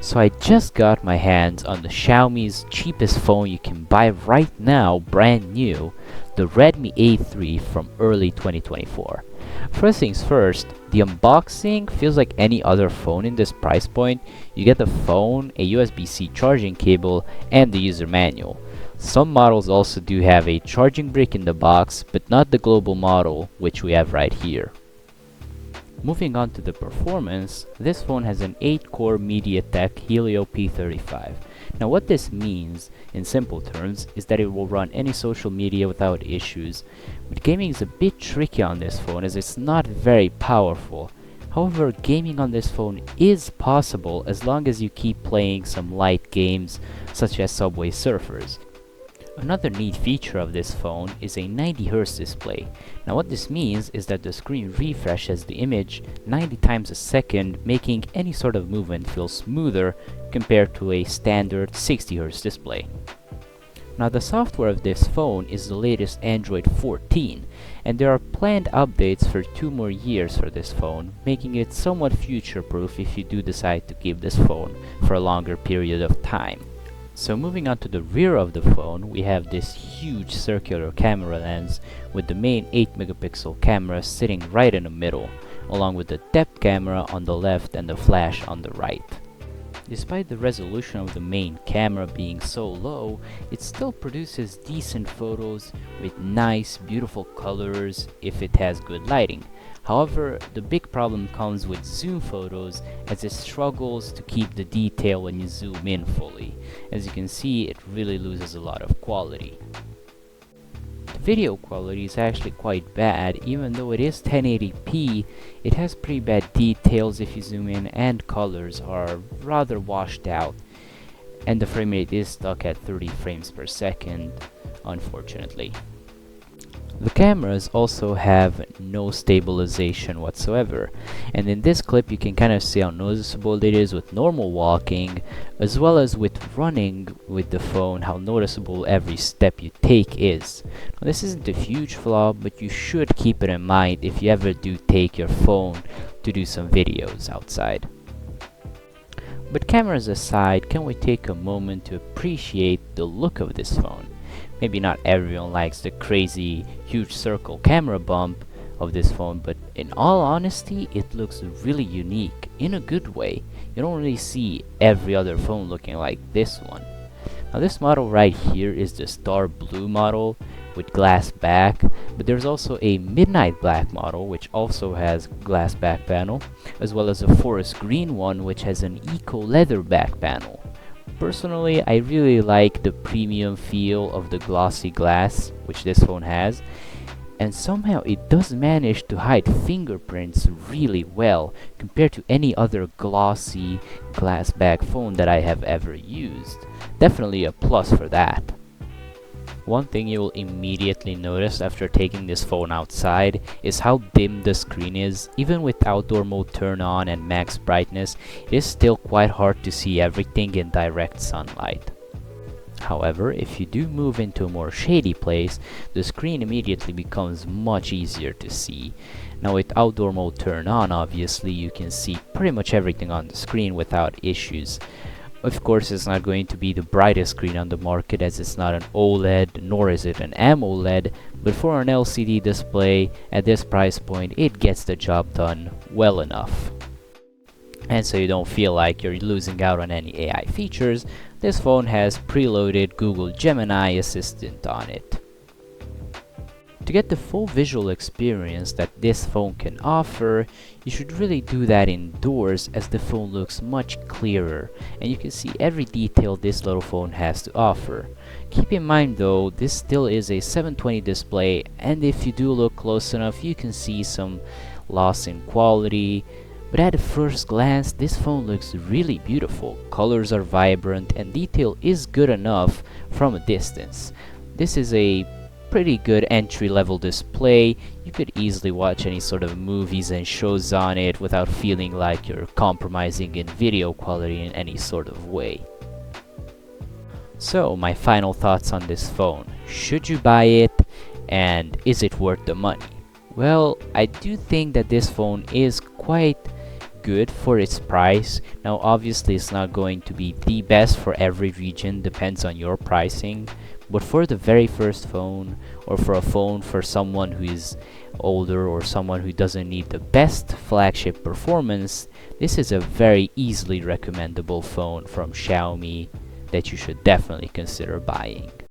So I just got my hands on the Xiaomi's cheapest phone you can buy right now, brand new, the Redmi A3 from early 2024. First things first, the unboxing feels like any other phone in this price point. You get the phone, a USB-C charging cable, and the user manual. Some models also do have a charging brick in the box, but not the global model, which we have right here. Moving on to the performance, this phone has an 8-core MediaTek Helio P35. Now what this means, in simple terms, is that it will run any social media without issues. But gaming is a bit tricky on this phone as it's not very powerful. However, gaming on this phone is possible as long as you keep playing some light games such as Subway Surfers. Another neat feature of this phone is a 90Hz display. Now what this means is that the screen refreshes the image 90 times a second, making any sort of movement feel smoother compared to a standard 60Hz display. Now the software of this phone is the latest Android 14, and there are planned updates for 2 more years for this phone, making it somewhat future-proof if you do decide to keep this phone for a longer period of time. So moving on to the rear of the phone, we have this huge circular camera lens with the main 8-megapixel camera sitting right in the middle, along with the depth camera on the left and the flash on the right. Despite the resolution of the main camera being so low, it still produces decent photos with nice, beautiful colors if it has good lighting. However, the big problem comes with zoom photos as it struggles to keep the detail when you zoom in fully. As you can see, it really loses a lot of quality. The video quality is actually quite bad. Even though it is 1080p, it has pretty bad details if you zoom in, and colors are rather washed out. And the frame rate is stuck at 30 frames per second, unfortunately. The cameras also have no stabilization whatsoever, and in this clip you can kind of see how noticeable it is with normal walking, as well as with running with the phone, how noticeable every step you take is. Now, this isn't a huge flaw, but you should keep it in mind if you ever do take your phone to do some videos outside. But cameras aside, can we take a moment to appreciate the look of this phone? Maybe not everyone likes the crazy huge circle camera bump of this phone, but in all honesty, it looks really unique in a good way. You don't really see every other phone looking like this one. Now this model right here is the Star Blue model with glass back, but there's also a Midnight Black model which also has glass back panel, as well as a Forest Green one which has an Eco Leather back panel. Personally, I really like the premium feel of the glossy glass which this phone has, and somehow it does manage to hide fingerprints really well compared to any other glossy glass back phone that I have ever used. Definitely a plus for that. One thing you will immediately notice after taking this phone outside is how dim the screen is. Even with outdoor mode turned on and max brightness, it is still quite hard to see everything in direct sunlight. However, if you do move into a more shady place, the screen immediately becomes much easier to see. Now with outdoor mode turned on, obviously you can see pretty much everything on the screen without issues. Of course, it's not going to be the brightest screen on the market as it's not an OLED nor is it an AMOLED, but for an LCD display at this price point, it gets the job done well enough. And so you don't feel like you're losing out on any AI features, this phone has preloaded Google Gemini Assistant on it. To get the full visual experience that this phone can offer, you should really do that indoors as the phone looks much clearer and you can see every detail this little phone has to offer. Keep in mind though, this still is a 720 display, and if you do look close enough you can see some loss in quality, but at first glance this phone looks really beautiful. Colors are vibrant and detail is good enough from a distance. This is a pretty good entry-level display. You could easily watch any sort of movies and shows on it without feeling like you're compromising in video quality in any sort of way. So my final thoughts on this phone. Should you buy it, and is it worth the money? Well, I do think that this phone is quite good for its price. Now obviously it's not going to be the best for every region, depends on your pricing, but for the very first phone, or for a phone for someone who is older or someone who doesn't need the best flagship performance, this is a very easily recommendable phone from Xiaomi that you should definitely consider buying.